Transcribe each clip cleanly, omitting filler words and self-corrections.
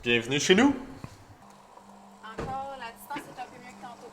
Bienvenue chez nous! Encore, la distance est un peu mieux que tantôt.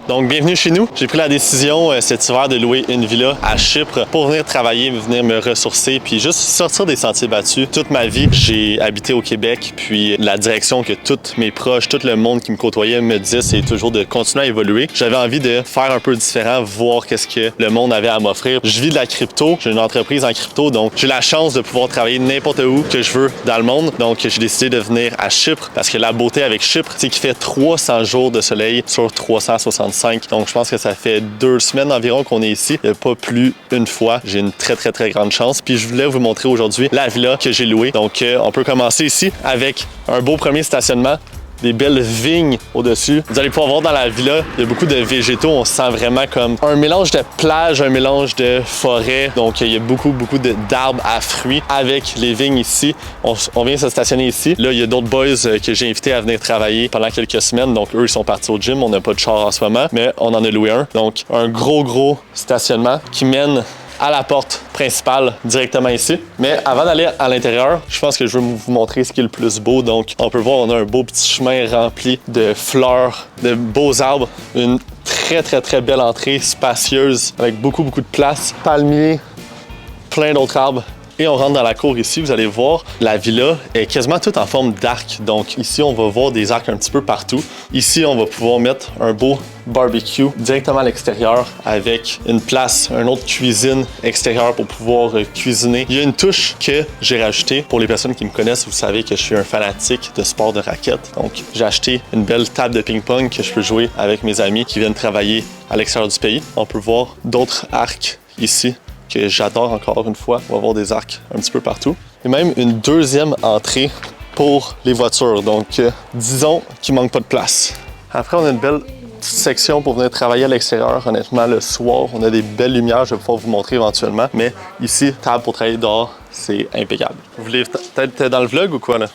Donc, bienvenue chez nous. J'ai pris la décision cet hiver de louer une villa à Chypre pour venir travailler, venir me ressourcer, puis juste sortir des sentiers battus. Toute ma vie, j'ai habité au Québec, puis la direction que tous mes proches, tout le monde qui me côtoyait me disait, c'est toujours de continuer à évoluer. J'avais envie de faire un peu différent, voir qu'est-ce que le monde avait à m'offrir. Je vis de la crypto, j'ai une entreprise en crypto, donc j'ai la chance de pouvoir travailler n'importe où que je veux dans le monde. Donc, j'ai décidé de venir à Chypre parce que la beauté avec Chypre, c'est qu'il fait 300 jours de soleil sur 365. Donc, je pense que ça fait 2 semaines environ qu'on est ici. Il n'y a pas plus une fois. J'ai une très grande chance. Puis, je voulais vous montrer aujourd'hui la villa que j'ai louée. Donc, on peut commencer ici avec un beau premier stationnement. Des belles vignes au-dessus. Vous allez pouvoir voir dans la villa, il y a beaucoup de végétaux. On se sent vraiment comme un mélange de plage, un mélange de forêt. Donc, il y a beaucoup d'arbres à fruits avec les vignes ici. On vient se stationner ici. Là, il y a d'autres boys que j'ai invités à venir travailler pendant quelques semaines. Donc, eux, ils sont partis au gym. On n'a pas de char en ce moment, mais on en a loué un. Donc, un gros stationnement qui mène à la porte principale directement ici. Mais avant d'aller à l'intérieur, je pense que je veux vous montrer ce qui est le plus beau. Donc, on peut voir, on a un beau petit chemin rempli de fleurs, de beaux arbres. Une très belle entrée spacieuse avec beaucoup de place. Palmiers, plein d'autres arbres. Et on rentre dans la cour ici, vous allez voir, la villa est quasiment toute en forme d'arc. Donc ici, on va voir des arcs un petit peu partout. Ici, on va pouvoir mettre un beau barbecue directement à l'extérieur avec une place, une autre cuisine extérieure pour pouvoir cuisiner. Il y a une touche que j'ai rajoutée. Pour les personnes qui me connaissent, vous savez que je suis un fanatique de sport de raquettes. Donc, j'ai acheté une belle table de ping-pong que je peux jouer avec mes amis qui viennent travailler à l'extérieur du pays. On peut voir d'autres arcs ici que j'adore encore une fois. On va voir des arcs un petit peu partout. Et même une deuxième entrée pour les voitures. Donc, disons qu'il manque pas de place. Après, on a une belle petite section pour venir travailler à l'extérieur. Honnêtement, le soir, on a des belles lumières. Je vais pouvoir vous montrer éventuellement. Mais ici, table pour travailler dehors, c'est impeccable. Vous voulez peut-être être dans le vlog ou quoi, là?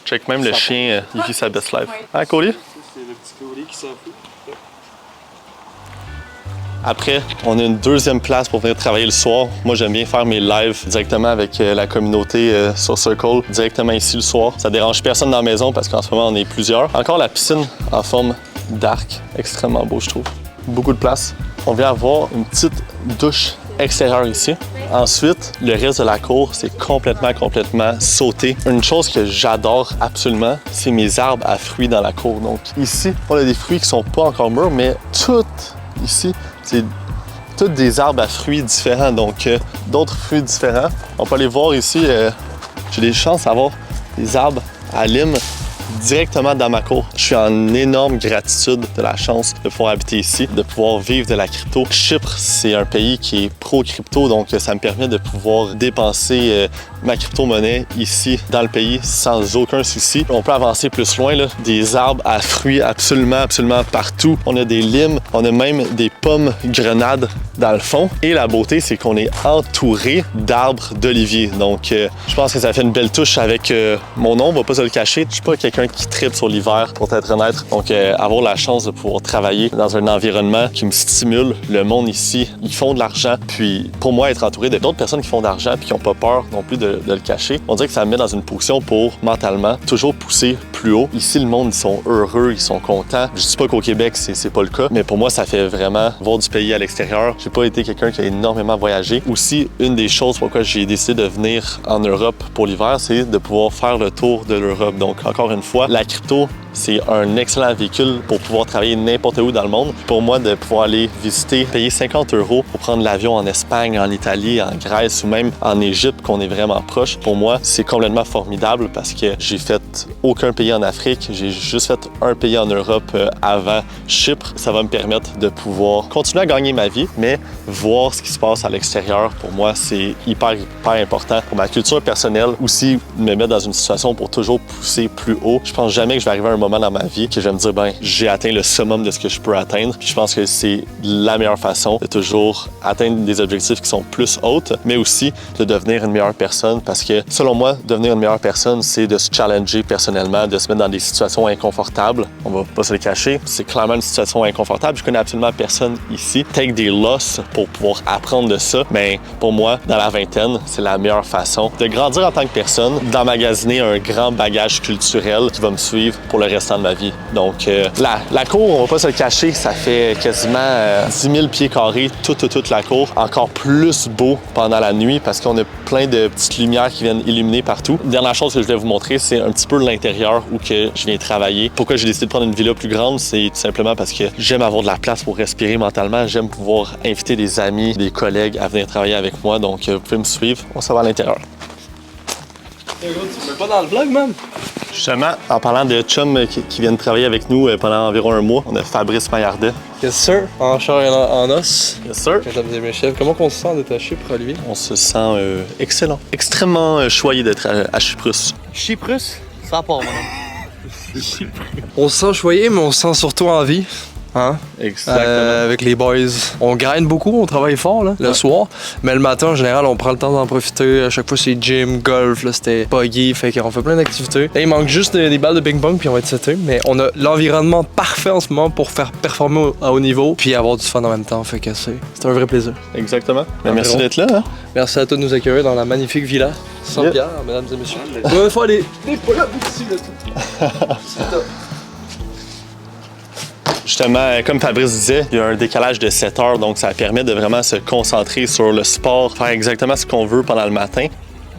Check même le chien, il vit sa best life. Hein, Cody? C'est le petit Cody qui s'en fout. Après, on a une deuxième place pour venir travailler le soir. Moi, j'aime bien faire mes lives directement avec la communauté sur Circle, directement ici le soir. Ça dérange personne dans la maison parce qu'en ce moment, on est plusieurs. Encore la piscine en forme d'arc, extrêmement beau, je trouve. Beaucoup de place. On vient avoir une petite douche extérieure ici. Ensuite, le reste de la cour, c'est complètement sauté. Une chose que j'adore absolument, c'est mes arbres à fruits dans la cour. Donc ici, on a des fruits qui sont pas encore mûrs, mais tout ici, c'est tous des arbres à fruits différents, donc d'autres fruits différents. On peut aller voir ici, j'ai des chances d'avoir des arbres à lime directement dans ma cour. Je suis en énorme gratitude de la chance de pouvoir habiter ici, de pouvoir vivre de la crypto. Chypre, c'est un pays qui est pro-crypto, donc ça me permet de pouvoir dépenser ma crypto-monnaie ici dans le pays sans aucun souci. On peut avancer plus loin, là. Des arbres à fruits absolument partout. On a des limes, on a même des pommes grenades dans le fond. Et la beauté, c'est qu'on est entouré d'arbres d'olivier. Donc, je pense que ça fait une belle touche avec mon nom, on va pas se le cacher. Je suis pas quelqu'un qui tripe sur l'hiver, pour être honnête. Donc, avoir la chance de pouvoir travailler dans un environnement qui me stimule. Le monde ici, ils font de l'argent. Puis, pour moi, être entouré d'autres personnes qui font de l'argent puis qui n'ont pas peur non plus de le cacher, on dirait que ça me met dans une position pour, mentalement, toujours pousser plus haut. Ici, le monde, ils sont heureux, ils sont contents. Je dis pas qu'au Québec, c'est pas le cas, mais pour moi, ça fait vraiment voir du pays à l'extérieur. J'ai pas été quelqu'un qui a énormément voyagé. Aussi, une des choses pourquoi j'ai décidé de venir en Europe pour l'hiver, c'est de pouvoir faire le tour de l'Europe. Donc, encore une fois, la crypto, c'est un excellent véhicule pour pouvoir travailler n'importe où dans le monde. Pour moi, de pouvoir aller visiter, payer 50 € pour prendre l'avion en Espagne, en Italie, en Grèce ou même en Égypte, qu'on est vraiment proche, pour moi, c'est complètement formidable parce que j'ai fait aucun pays en Afrique. J'ai juste fait un pays en Europe avant Chypre. Ça va me permettre de pouvoir continuer à gagner ma vie, mais voir ce qui se passe à l'extérieur, pour moi, c'est hyper important pour ma culture personnelle. Aussi, me mettre dans une situation pour toujours pousser plus haut. Je pense jamais que je vais arriver à un un moment dans ma vie que je vais me dire, ben, j'ai atteint le summum de ce que je peux atteindre. Puis je pense que c'est la meilleure façon de toujours atteindre des objectifs qui sont plus hautes, mais aussi de devenir une meilleure personne parce que, selon moi, devenir une meilleure personne, c'est de se challenger personnellement, de se mettre dans des situations inconfortables. On va pas se le cacher, c'est clairement une situation inconfortable. Je connais absolument personne ici. Take des losses pour pouvoir apprendre de ça. Mais pour moi, dans la vingtaine, c'est la meilleure façon de grandir en tant que personne, d'emmagasiner un grand bagage culturel qui va me suivre pour le restant de ma vie. Donc, la cour, on va pas se le cacher, ça fait quasiment 10 000 pieds carrés, toute la cour. Encore plus beau pendant la nuit parce qu'on a plein de petites lumières qui viennent illuminer partout. Dernière chose que je voulais vous montrer, c'est un petit peu l'intérieur où que je viens travailler. Pourquoi j'ai décidé de prendre une villa plus grande? C'est tout simplement parce que j'aime avoir de la place pour respirer mentalement. J'aime pouvoir inviter des amis, des collègues à venir travailler avec moi. Donc, vous pouvez me suivre. On s'en va à l'intérieur. Tu mets pas dans le vlog, man? Justement, en parlant de chums qui viennent travailler avec nous pendant environ un mois, on a Fabrice Maillardet. Yes, sir. En chair et en os. Yes, sir. Mesdames et messieurs, comment on se sent détaché pour Olivier? On se sent excellent. Extrêmement choyé d'être à Chyprus. Chyprus, ça part, mon homme. On se sent choyé, mais on se sent surtout en vie. Hein? Exactement. Avec les boys. On grind beaucoup, on travaille fort là, le soir. Mais le matin, en général, on prend le temps d'en profiter. À chaque fois, c'est gym, golf, là, c'était buggy. Fait qu'on fait plein d'activités. Là, il manque juste des balles de ping-pong, puis on va être seté. Mais on a l'environnement parfait en ce moment pour faire performer à haut niveau, puis avoir du fun en même temps. Fait que c'est un vrai plaisir. Exactement. Ben, merci Environ. d'être là. Hein? Merci à tous de nous accueillir dans la magnifique villa Saint-Pierre, mesdames et messieurs. On va faire des pas ici, là, tout. Justement, comme Fabrice disait, il y a un décalage de 7 heures, donc ça permet de vraiment se concentrer sur le sport, faire exactement ce qu'on veut pendant le matin.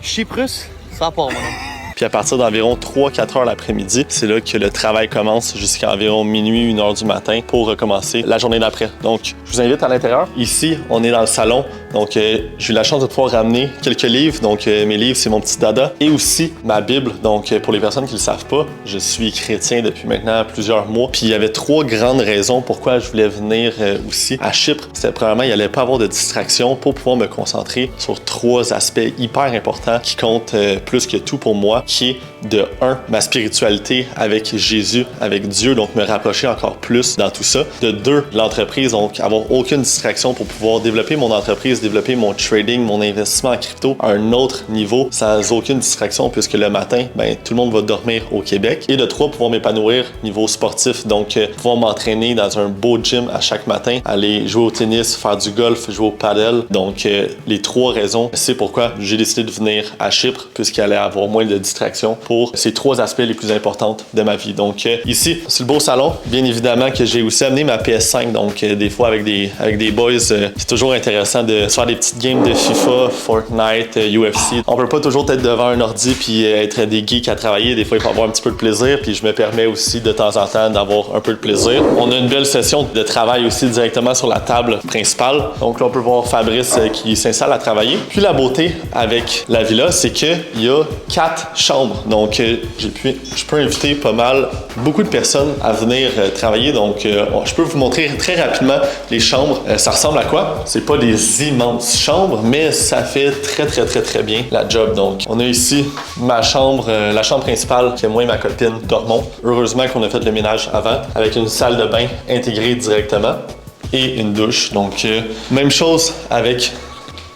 Chyprus, ça part, mon homme. Puis à partir d'environ 3-4 heures l'après-midi, c'est là que le travail commence jusqu'à environ minuit, 1 heure du matin pour recommencer la journée d'après. Donc, je vous invite à l'intérieur. Ici, on est dans le salon. Donc, j'ai eu la chance de pouvoir ramener quelques livres. Donc, mes livres, c'est mon petit dada. Et aussi ma Bible. Donc, pour les personnes qui ne le savent pas, je suis chrétien depuis maintenant plusieurs mois. Puis, il y avait 3 grandes raisons pourquoi je voulais venir aussi à Chypre. C'était premièrement, il n'y allait pas avoir de distraction pour pouvoir me concentrer sur 3 aspects hyper importants qui comptent plus que tout pour moi, qui est de 1, ma spiritualité avec Jésus, avec Dieu, donc me rapprocher encore plus dans tout ça. De 2, l'entreprise, donc avoir aucune distraction pour pouvoir développer mon entreprise, développer mon trading, mon investissement en crypto à un autre niveau sans aucune distraction puisque le matin, ben, tout le monde va dormir au Québec. Et de 3, pouvoir m'épanouir niveau sportif, donc pouvoir m'entraîner dans un beau gym à chaque matin, aller jouer au tennis, faire du golf, jouer au paddle. Donc les 3 raisons, c'est pourquoi j'ai décidé de venir à Chypre puisqu'il allait avoir moins de distractions pour ces 3 aspects les plus importants de ma vie. Donc ici, c'est le beau salon. Bien évidemment que j'ai aussi amené ma PS5, donc des fois avec des boys, c'est toujours intéressant de se faire des petites games de FIFA, Fortnite, UFC. On peut pas toujours être devant un ordi puis être des geeks à travailler. Des fois, il faut avoir un petit peu de plaisir, puis je me permets aussi de temps en temps d'avoir un peu de plaisir. On a une belle session de travail aussi directement sur la table principale. Donc là, on peut voir Fabrice qui s'installe à travailler. Puis la beauté avec la villa, c'est qu'il y a 4 chambres. Donc, je peux inviter beaucoup de personnes à venir travailler. Donc, je peux vous montrer très rapidement les chambres. Ça ressemble à quoi? C'est pas des immenses chambres, mais ça fait très bien la job. Donc, on a ici ma chambre, la chambre principale que moi et ma copine dormons. Heureusement qu'on a fait le ménage avant, avec une salle de bain intégrée directement et une douche. Donc, même chose avec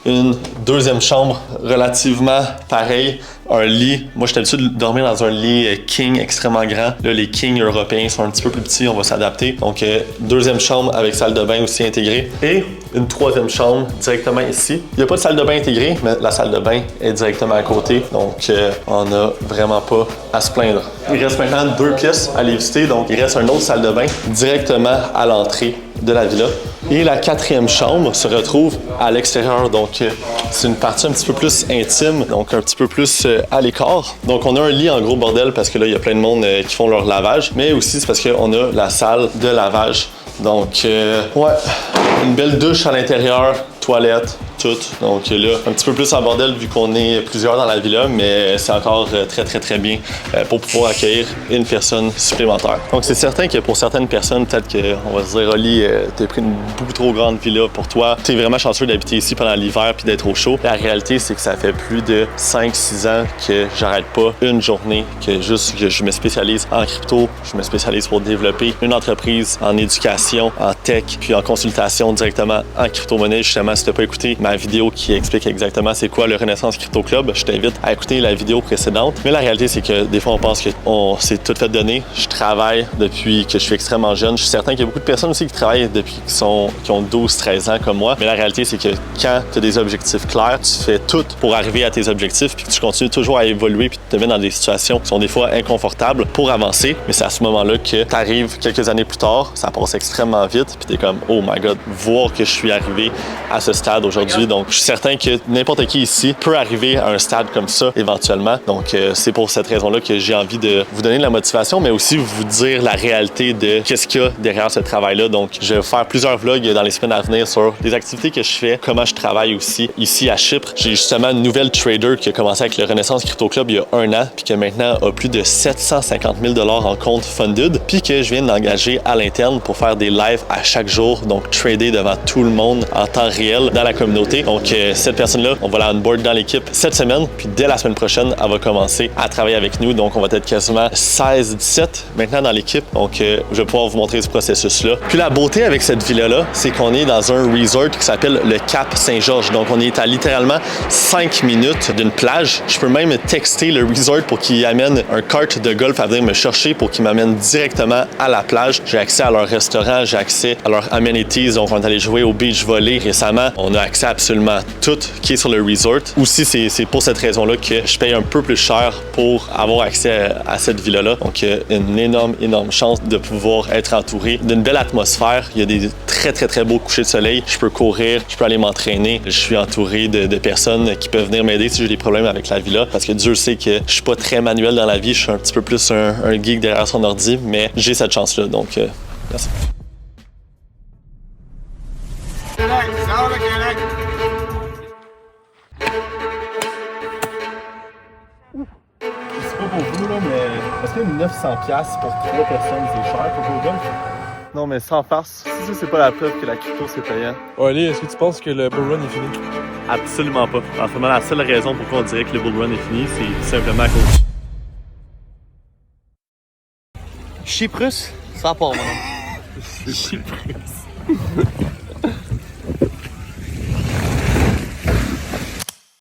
une deuxième chambre relativement pareille, un lit. Moi, j'étais habitué de dormir dans un lit king extrêmement grand. Là, les kings européens sont un petit peu plus petits, on va s'adapter. Donc, deuxième chambre avec salle de bain aussi intégrée. Et une troisième chambre directement ici. Il n'y a pas de salle de bain intégrée, mais la salle de bain est directement à côté. Donc, on n'a vraiment pas à se plaindre. Il reste maintenant 2 pièces à les visiter. Donc, il reste une autre salle de bain directement à l'entrée de la villa. Et la 4e chambre se retrouve à l'extérieur. Donc, c'est une partie un petit peu plus intime, donc un petit peu plus à l'écart. Donc, on a un lit en gros bordel parce que là, il y a plein de monde qui font leur lavage. Mais aussi, c'est parce qu'on a la salle de lavage. Donc, ouais, une belle douche à l'intérieur, toilettes, tout. Donc là, un petit peu plus en bordel vu qu'on est plusieurs dans la villa, mais c'est encore très bien pour pouvoir accueillir une personne supplémentaire. Donc c'est certain que pour certaines personnes, peut-être qu'on va se dire, Oli, t'as pris une beaucoup trop grande villa pour toi. T'es vraiment chanceux d'habiter ici pendant l'hiver puis d'être au chaud. La réalité, c'est que ça fait plus de 5-6 ans que j'arrête pas une journée, que je me spécialise en crypto, je me spécialise pour développer une entreprise en éducation, en tech, puis en consultation directement en crypto-monnaie. Justement, si t'as pas écouté ma vidéo qui explique exactement c'est quoi le Renaissance Crypto Club, je t'invite à écouter la vidéo précédente. Mais la réalité, c'est que des fois, on pense que c'est tout fait donner. Je travaille depuis que je suis extrêmement jeune. Je suis certain qu'il y a beaucoup de personnes aussi qui travaillent depuis qui ont 12-13 ans comme moi. Mais la réalité, c'est que quand tu as des objectifs clairs, tu fais tout pour arriver à tes objectifs, puis que tu continues toujours à évoluer, puis te mettre dans des situations qui sont des fois inconfortables pour avancer. Mais c'est à ce moment-là que tu arrives quelques années plus tard, ça passe extrêmement vite, puis tu es comme, oh my god, voir que je suis arrivé à ce stade aujourd'hui. Donc, je suis certain que n'importe qui ici peut arriver à un stade comme ça éventuellement. Donc, c'est pour cette raison-là que j'ai envie de vous donner de la motivation, mais aussi vous dire la réalité de qu'est-ce qu'il y a derrière ce travail-là. Donc, je vais faire plusieurs vlogs dans les semaines à venir sur les activités que je fais, comment je travaille aussi ici à Chypre. J'ai justement une nouvelle trader qui a commencé avec le Renaissance Crypto Club il y a 1 an, puis qui maintenant a plus de 750 000 $ en compte funded, puis que je viens d'engager à l'interne pour faire des lives à chaque jour, donc trader devant tout le monde en temps réel dans la communauté. Donc, cette personne-là, on va la onboard dans l'équipe cette semaine, puis dès la semaine prochaine, elle va commencer à travailler avec nous. Donc, on va être quasiment 16-17 maintenant dans l'équipe. Donc, je vais pouvoir vous montrer ce processus-là. Puis la beauté avec cette villa-là, c'est qu'on est dans un resort qui s'appelle le Cap Saint-Georges. Donc, on est à littéralement 5 minutes d'une plage. Je peux même texter le resort pour qu'il amène un kart de golf à venir me chercher pour qu'il m'amène directement à la plage. J'ai accès à leur restaurant, j'ai accès à leurs amenities. Donc, on est allé jouer au beach volley récemment. On a accès à absolument tout qui est sur le resort. Aussi, c'est pour cette raison-là que je paye un peu plus cher pour avoir accès à cette villa-là. Donc, une énorme chance de pouvoir être entouré d'une belle atmosphère. Il y a des très beaux couchers de soleil. Je peux courir, je peux aller m'entraîner. Je suis entouré de personnes qui peuvent venir m'aider si j'ai des problèmes avec la villa. Parce que Dieu sait que je suis pas très manuel dans la vie. Je suis un petit peu plus un geek derrière son ordi, mais j'ai cette chance-là. Donc, merci. C'est pas pour vous, là, mais est-ce que 900$ pour 3 personnes, c'est cher pour vos golf? Non, mais sans farce, si ça, c'est pas la preuve que la crypto, c'est payant. Ouais, Ali, est-ce que tu penses que le bull run est fini? Absolument pas. En ce moment, la seule raison pourquoi on dirait que le bull run est fini, c'est simplement à cause. Chyprus, ça part, mon homme. Chyprus.